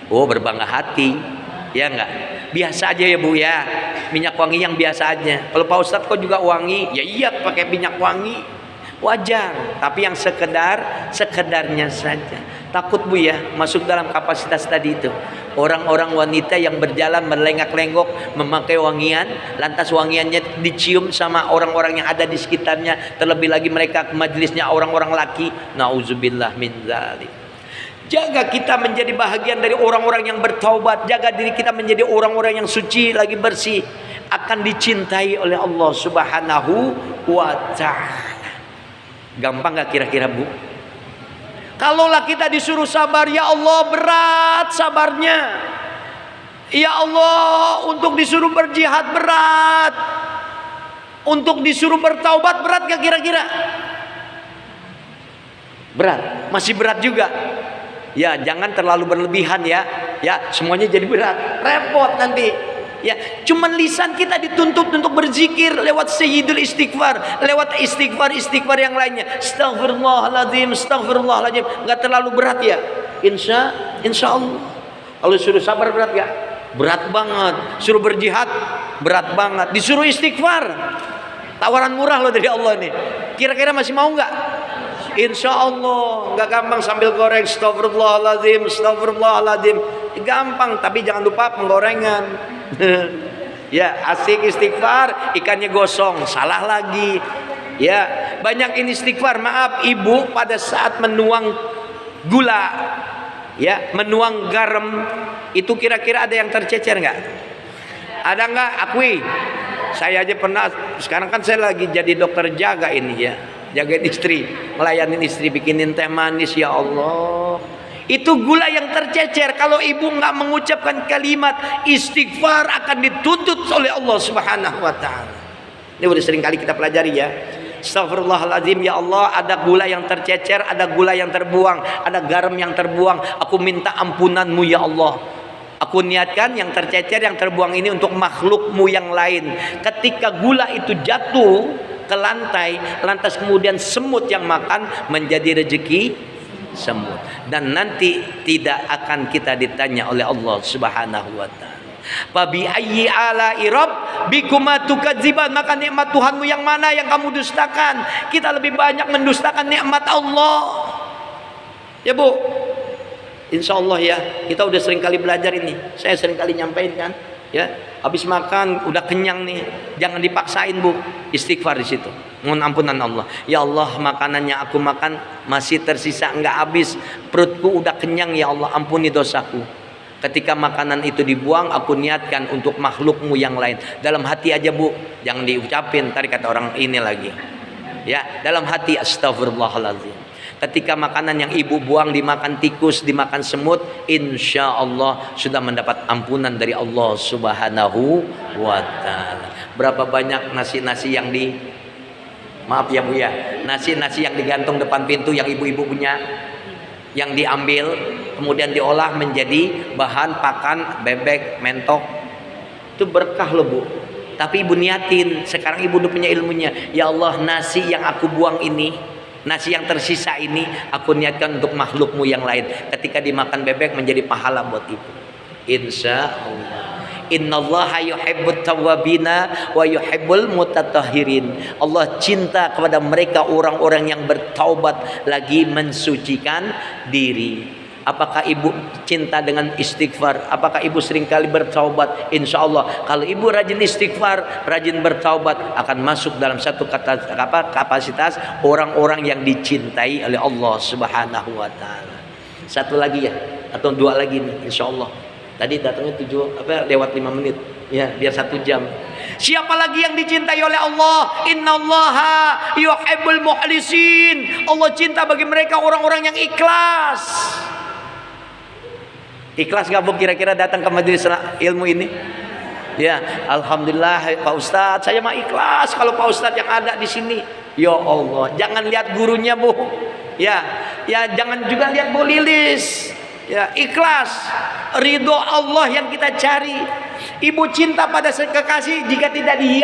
Oh, berbangga hati. Ya enggak? Biasa aja ya Bu ya. Minyak wangi yang biasa aja. Kalau Pak Ustadz kok juga wangi? Ya iya, pakai minyak wangi. Wajar. Tapi yang sekedarnya saja. Takut Bu ya, masuk dalam kapasitas tadi itu. Orang-orang wanita yang berjalan melengak-lenggok memakai wangian, lantas wangiannya dicium sama orang-orang yang ada di sekitarnya. Terlebih lagi mereka majelisnya orang-orang laki. Nauzubillah min dzalik. Jaga kita menjadi bahagian dari orang-orang yang bertaubat. Jaga diri kita menjadi orang-orang yang suci, lagi bersih. Akan dicintai oleh Allah Subhanahu wa ta'ala. Gampang gak kira-kira Bu? Kalaulah kita disuruh sabar, ya Allah berat sabarnya. Ya Allah, untuk disuruh berjihad berat. Untuk disuruh bertaubat berat gak kira-kira? Berat, masih berat juga. Ya, jangan terlalu berlebihan ya. Ya, semuanya jadi berat, repot nanti. Ya, cuman lisan kita dituntut untuk berzikir lewat sayyidul istighfar, lewat istighfar yang lainnya. Astagfirullahaladzim, astagfirullahaladzim. Enggak terlalu berat ya. Insya Allah. Kalau suruh sabar berat gak? Berat banget. Suruh berjihad berat banget. Disuruh istighfar, tawaran murah loh dari Allah nih. Kira-kira masih mau nggak? Insya Allah. Nggak gampang sambil goreng astagfirullahaladzim, astagfirullahaladzim. Gampang, tapi jangan lupa penggorengan. Ya, asik istighfar, ikannya gosong, salah lagi. Ya, banyak ini istighfar. Maaf ibu, pada saat menuang gula, ya, menuang garam, itu kira-kira ada yang tercecer nggak? Ada nggak? Akui. Saya aja pernah. Sekarang kan saya lagi jadi dokter jaga ini ya, jagain istri, ngelayanin istri, bikinin teh manis. Ya Allah, itu gula yang tercecer. Kalau ibu nggak mengucapkan kalimat istighfar, akan dituntut oleh Allah Subhanahu wa ta'ala. Ini udah sering kali kita pelajari ya. Astagfirullahaladzim, ya Allah, ada gula yang tercecer, ada gula yang terbuang, ada garam yang terbuang. Aku minta ampunanmu ya Allah. Aku niatkan yang tercecer, yang terbuang ini untuk makhlukmu yang lain. Ketika gula itu jatuh ke lantai, lantas kemudian semut yang makan menjadi rezeki semut. Dan nanti tidak akan kita ditanya oleh Allah Subhanahu wa ta'ala. Fabi ayyi ala'i rabbikuma tukadziban, maka nikmat Tuhanmu yang mana yang kamu dustakan? Kita lebih banyak mendustakan nikmat Allah. Ya Bu, insya Allah ya, kita udah sering kali belajar ini. Saya sering kali nyampein kan, ya. Habis makan udah kenyang nih, jangan dipaksain Bu, istighfar di situ. Mohon ampunan Allah. Ya Allah, makanannya aku makan masih tersisa, enggak habis. Perutku udah kenyang, ya Allah, ampuni dosaku. Ketika makanan itu dibuang, aku niatkan untuk makhlukmu yang lain. Dalam hati aja Bu, jangan diucapin. Tadi kata orang ini lagi. Ya, dalam hati astagfirullahaladzim. Ketika makanan yang ibu buang dimakan tikus, dimakan semut, insya Allah sudah mendapat ampunan dari Allah Subhanahu wa ta'ala. Berapa banyak nasi-nasi yang maaf ya Bu ya, nasi-nasi yang digantung depan pintu yang ibu-ibu punya, yang diambil kemudian diolah menjadi bahan pakan bebek, mentok. Itu berkah loh Bu. Tapi ibu niatin, sekarang ibu udah punya ilmunya. Ya Allah, nasi yang aku buang ini, nasi yang tersisa ini, aku niatkan untuk makhlukmu yang lain. Ketika dimakan bebek menjadi pahala buat ibu. Insya Allah. Innallaha yuhibbut tawwabina wa yuhibbul mutatahhirin. Allah cinta kepada mereka orang-orang yang bertaubat lagi mensucikan diri. Apakah ibu cinta dengan istighfar? Apakah ibu seringkali bertaubat? Insya Allah kalau ibu rajin istighfar, rajin bertaubat, akan masuk dalam satu kapasitas orang-orang yang dicintai oleh Allah Subhanahu wa taala. Satu lagi ya, atau dua lagi nih insya Allah. Tadi datangnya lewat 5 menit ya, biar 1 jam. Siapa lagi yang dicintai oleh Allah? Innallaha yuhibbul mukhlisin. Allah cinta bagi mereka orang-orang yang ikhlas. Ikhlas gak bu kira-kira datang ke majelis ilmu ini? Ya, alhamdulillah Pak Ustadz, saya mah ikhlas kalau Pak Ustadz yang ada di sini. Ya Allah, jangan lihat gurunya bu. Ya, jangan juga lihat Bu Lilis. Ya, ikhlas, ridho Allah yang kita cari. Ibu cinta pada kekasih jika tidak dihias